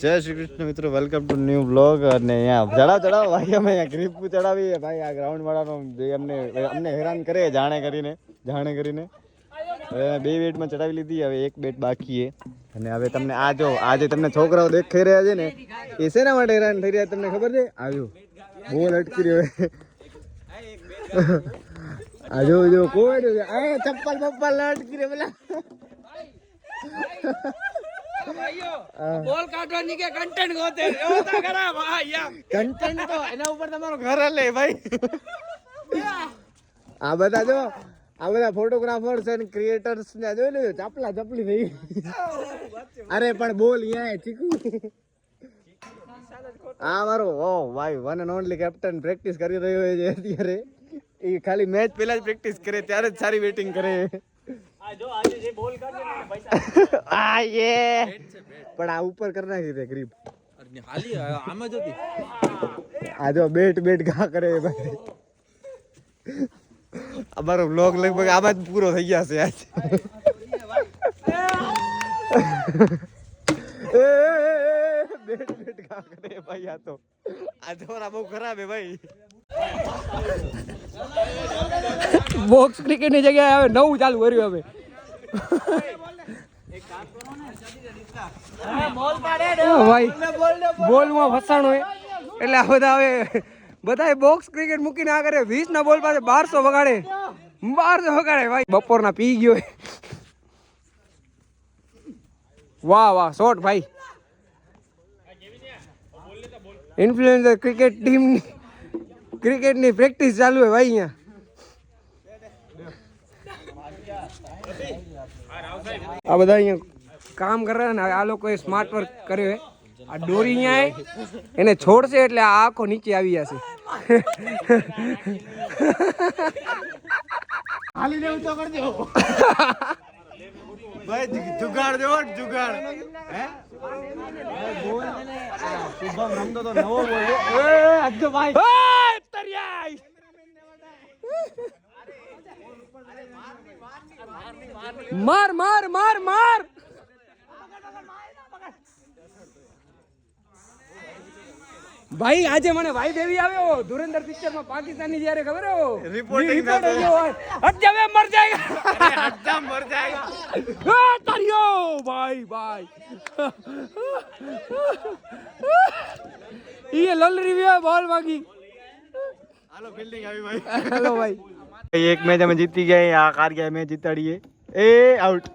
જય શ્રી કૃષ્ણ મિત્રો, welcome to new blog. અને અહીંયા ચડાવ ભાઈ, અમે અહીંયા ગ્રીપ ચડાવીએ ભાઈ. આ ગ્રાઉન્ડ વાળાનો જે અમને હેરાન કરે જાણે કરીને હવે 2 બેટમાં ચડાવી લીધી. હવે 1 બેટ બાકી છે. અને હવે તમને આજે તમને છોકરાઓ દેખાઈ રહ્યા છે ને, એ શેના માટે હેરાન થઈ રહ્યા તમને ખબર છે? આવ્યો બોલ અટકી રહ્યો. આ જો કોઈ ચપ્પલ અટકી રહ્યો પેલા. બોલ કાઢવાની કે કન્ટેન્ટ ગોતે એવો તો ખરા ભાઈ યાર. કન્ટેન્ટ તો એના ઉપર તમારો ઘર હલે ભાઈ. આ બધા ફોટોગ્રાફર્સ અને ક્રિએટર્સ ને જોઈ લેજો, ચાપલા ચપલી થઈ. અરે પણ બોલ અહીંયા ચીકુ. આ મારો ભાઈ one and only captain practice કરી રહ્યો છે અત્યારે. એ ખાલી મેચ પહેલા જ પ્રેક્ટિસ કરે ત્યારે જ સારી બેટિંગ કરે. પણ આ ઉપર કરી નાખી દે ગ્રીપ. આ જો બેટ ઘા કરે ભાઈ. અમારો બ્લોગ લગભગ આમાં જ પૂરો થઈ ગયા છે આજ. બેટ ઘા કરે ભાઈ. આ તમારા બહુ ખરાબ હે ભાઈ. બોક્સ ક્રિકેટ ની જગ્યાએ હવે નવું ચાલુ કર્યું. હવે બોલમાં ફસાણો એટલે આ બધા બોક્સ ક્રિકેટ મૂકીને આ કરે. 20 ના બોલ પાસે 1200 વગાડે ભાઈ. બપોરના પી ગયો. વાહ શોટ ભાઈ. ઇન્ફ્લુએન્સર ક્રિકેટ ટીમની ક્રિકેટની પ્રેક્ટિસ ચાલુ છે ભાઈ અહીંયા. આ બધા અહીંયા કામ કરે ને. આ લોકોએ સ્માર્ટ વર્ક કર્યો છે. આ દોરી અહીંયા એને છોડશે એટલે આ આખો નીચે આવી જશે. હાલી દેવું તો કરજો ભાઈ. જુગાડ હે બોલ શુભમ રમતો તો નવો બોલ. આજજો ભાઈ માર ભાઈ. આજે મને ભાઈ દેવી આવ્યો ધુરંધર પિક્ચર માં પાકિસ્તાની જયારે ખબર રિપોર્ટિંગ મર જાયેગા તારીઓ ભાઈ. ये लल रही है बॉल मांगी. હાલો ફિલ્ડિંગ આવી ભાઈ. हेलो भाई. એક મેચ અમે જીતી ગયા. આ કાર ગયા મેચ જીતાડીએ. એ આઉટ.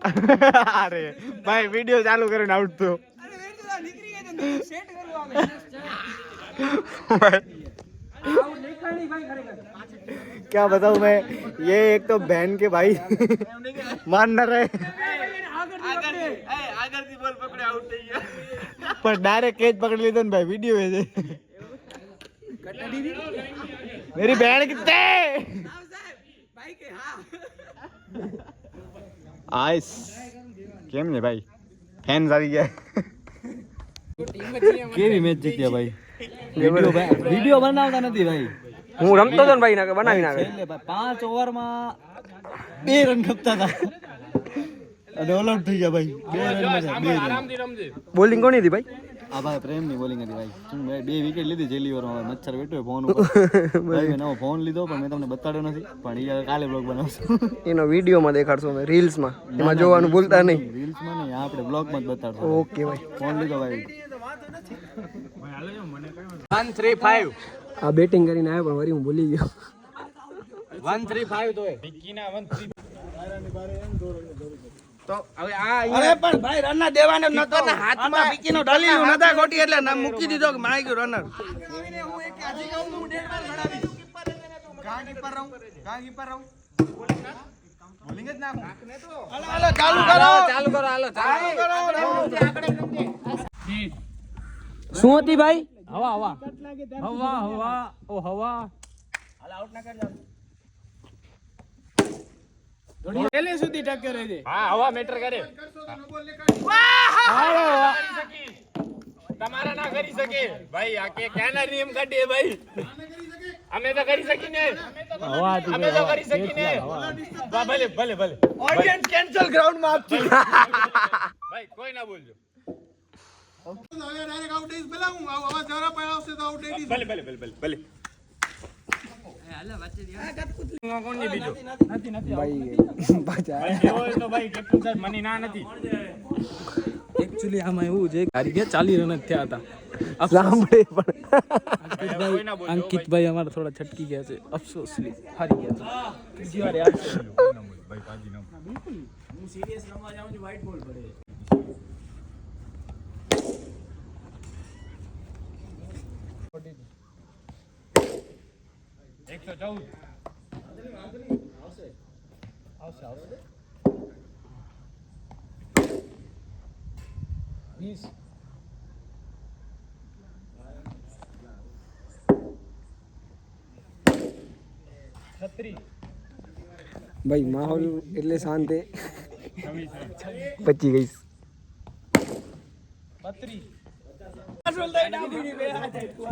અરે ભાઈ વિડિયો ચાલુ કરીને આઉટ તો. क्या बताऊं मैं, ये एक तो बहन के भाई मान न रहे. पर डायरेक्ट कैच पकड़ लीधो ने भाई. वीडियो है मेरी बहन कितने आइस केम ने भाई फैंस આવી ગયા. કેવી મેચ જીત્યા ભાઈ. વિડિયો બનાવતા નથી ભાઈ. હું રમતો તો ને ભાઈ ના બનાવી નાખે. 5 ઓવરમાં 2 રન કપતા હતા અને ઓલ આઉટ થઈ ગયા ભાઈ. 2 રન આરામથી રમજે. બોલિંગ કોની હતી ભાઈ? આ ભાઈ પ્રેમની બોલિંગ હતી ભાઈ. શું ભાઈ 2 વિકેટ લીધી છેલ્લી ઓવરમાં. મચ્છર બેઠો ફોન ઉપર ભાઈ. મેં નવો ફોન લીધો પણ મેં તમને બતાડ્યો નથી. પણ ઈ કાલે બ્લોગ બનાવશું. એનો વિડિયોમાં દેખાડશું અમે, રીલ્સમાં. એમાં જોવાનું ભૂલતા નહીં. રીલ્સમાં નહીં, આપણે બ્લોગમાં જ બતાડશું. ઓકે ભાઈ. ફોન લીધો ભાઈ. 135 આ બેટિંગ કરીને આવ્યો પણ વરી હું ભૂલી ગયો. 135 તો વિકીના 135 તો હવે આ અરે પણ ભાઈ રનર દેવાનો નતો ને હાથમાં વિકીનો ઢલીલું નતા ખોટી એટલે ના મૂકી દીધો કે મારી ગયો રનર. કોઈને હું એક આજી કહું હું 1.5 વાર ગડાવી. ગા કીપર રહું બોલિંગ જ ના નાખને તો. હાલો ચાલુ કરો હાલો શું હતી ભાઈ? હવા હાલ આઉટ ના કર જાવ. પેલે સુધી ટક્કર રહી જાય. હા હવા મેટર કરે. વાહ તમારા ના કરી શકે ભાઈ. આ કે ક્યાંના નિયમ કાઢીએ ભાઈ. અમે તો કરી શકીને. અમે તો કરી શકીને. ભલે ઓડિયન્સ કેન્સલ ગ્રાઉન્ડ માં આપતી ભાઈ. કોઈ ના બોલજો. ભલે ભલે ભલે ભલે ભલે કોણ બીજો ભાઈ જેવો હોય તો ભાઈ કેપ્ટન સાહેબ મને ના નથી એકચ્યુઅલી આમાં એવું છે હારી ગયા 40 રન જ થયા હતા સાંભળે પણ અંકિતભાઈ અમારા થોડા છટકી ગયા છે અફસોસલી હારી ગયા છે બીજી વાર યાદ ભાઈ પાજી ના બિલકુલ હું સિરિયસ રમવા જાઉં છું વ્હાઈટ બોલ પડે 114 ભાઈ માહોલ એટલે શાંત હે પચી ગઈ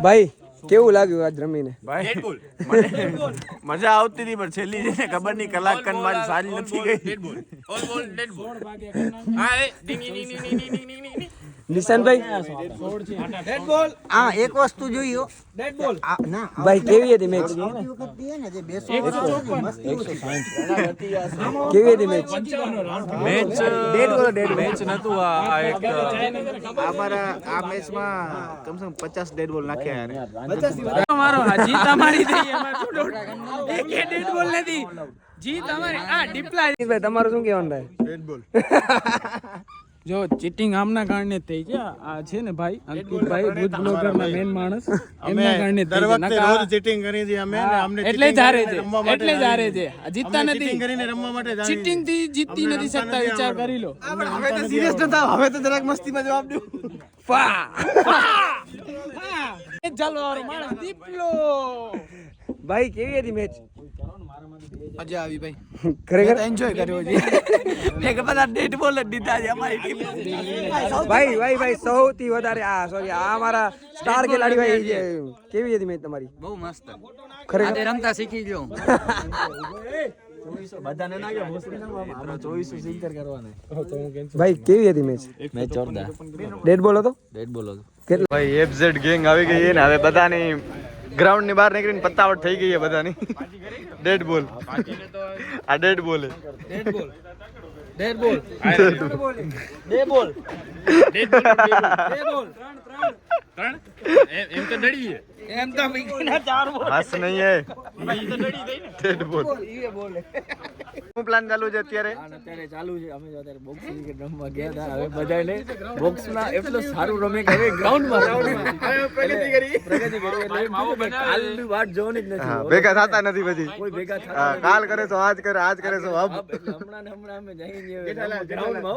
ભાઈ કેવું લાગ્યું આજ રમીને મજા આવતી હતી પણ છેલ્લી છે ને ખબર નહીં કલાક કન મારી સારી નથી ગઈ નિશાનભાઈ એક વસ્તુ જોયો ભાઈ કેવી હતી મેચ કેવી હતી મેચ મેચ નતું આ એક અમારા આ મેચમાં કમસે કમ 50 ડેડ બોલ નાખ્યા યાર અમારો જીત અમારી થઈ એમાં શું ડોટ એક ડેડ બોલ નથી જીત અમારી આ ડિપ્લા ભાઈ તમારું શું કહેવાનું થાય જો ચીટિંગ આમના કારણે થઈ છે આ છે ને ભાઈ અંકિતભાઈ ભૂત બ્લોગરના મેન માણસ એમના કારણે થઈ છે નકા ચીટિંગ કરી હતી અમે ને અમને એટલે જ હારે છે એટલે જ હારે છે જીતતા નથી ચીટિંગ કરીને રમવા માટે ચીટિંગ થી જીતી નથી શકતા વિચાર કરી લો હવે તો સિરિયસ નતા હવે તો જરાક મસ્તીમાં જવાબ દો એ જલવારો માણસ દીપલો ભાઈ કેવી હતી મેચ મજા આવી ભાઈ ખરેખર એન્જોય કર્યો છે મેં કે બધા ડેડ બોલ જ દીધા છે અમારી ટીમ ભાઈ સૌથી વધારે આ સોરી આ અમારા સ્ટાર ખેલાડી ભાઈ છે કેવી હતી મેચ તમારી બહુ મસ્ત ખરેખર આજે રમતા શીખી ગયો ભાઈ કેવી હતી મેચ મેચ જોરદાર ડેડ બોલ હતો ડેડ બોલ હતો કેટલા ભાઈ એફઝેડ ગેંગ આવી ગઈ છે ને હવે બધાની ગ્રાઉન્ડ ની બહાર નીકળીને પત્તાવટ થઈ ગઈ છે બધાની ડેડ બોલ આ ડેડ બોલ ડેડ બોલ એમ તો ડળી એમ તો મીકીના ચાર બોલ હસ નહીં હે ડેડ બોલ શું પ્લાન ચાલુ છે અત્યારે અત્યારે ચાલુ છે અમે અત્યારે બોક્સ ક્રિકેટ રમવા ગયા હતા હવે બધાને બોક્સમાં એટલું સારું રમે કે હવે ગ્રાઉન્ડમાં પ્રગતિ કરી એટલે કાલની વાત જોવાની જ નથી હા, ભેગા થતા નથી પછી કોઈ ભેગા થતા હા, કાલ કરે તો આજ કરે તો અબ એટલે હમણાં અમે જઈને ગ્રાઉન્ડમાં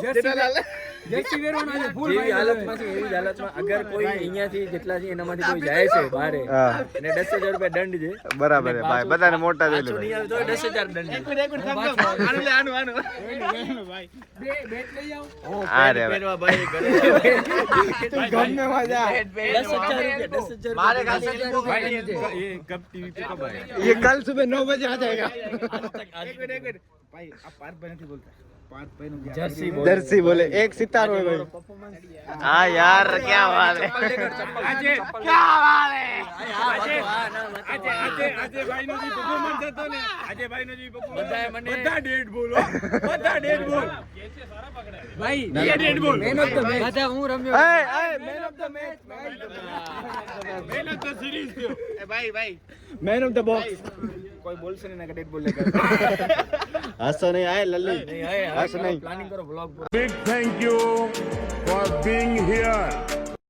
જેસી વેરવાના છે ફૂલ એવી હાલતમાં છે એવી હાલતમાં અગર કોઈ અહીંયાથી જેટલા છે એનામાંથી કોઈ જાય છે બહાર હા, અને 10,000 રૂપિયા દંડ છે બરાબર છે ભાઈ બધાને મોટા જોઈ લે નહીં આવે તો 10,000 દંડ છે આ રે હવે. ये कल सुबह 9 बजे आ जाएगा जर्सी बोले एक सितार हो भाई हाँ यार क्या बात है क्या बात है આજે ભાઈનો જે પરફોર્મન્સ હતો ને આજે ભાઈનો જે પરફોર્મન્સ બધા ડેડ બોલો બધા ડેડ બોલ ભાઈ ડેડ બોલ મેન ઓફ ધ મેચ બધા હું રમ્યો man of the match man of the series થયો મેન ઓફ ધ બોક્સ કોઈ બોલશે નહીં કે ડેડ બોલ લેकर हंसो नहीं आए लल्ली हंस नहीं પ્લાનિંગ કરો vlog Big thank you for being here.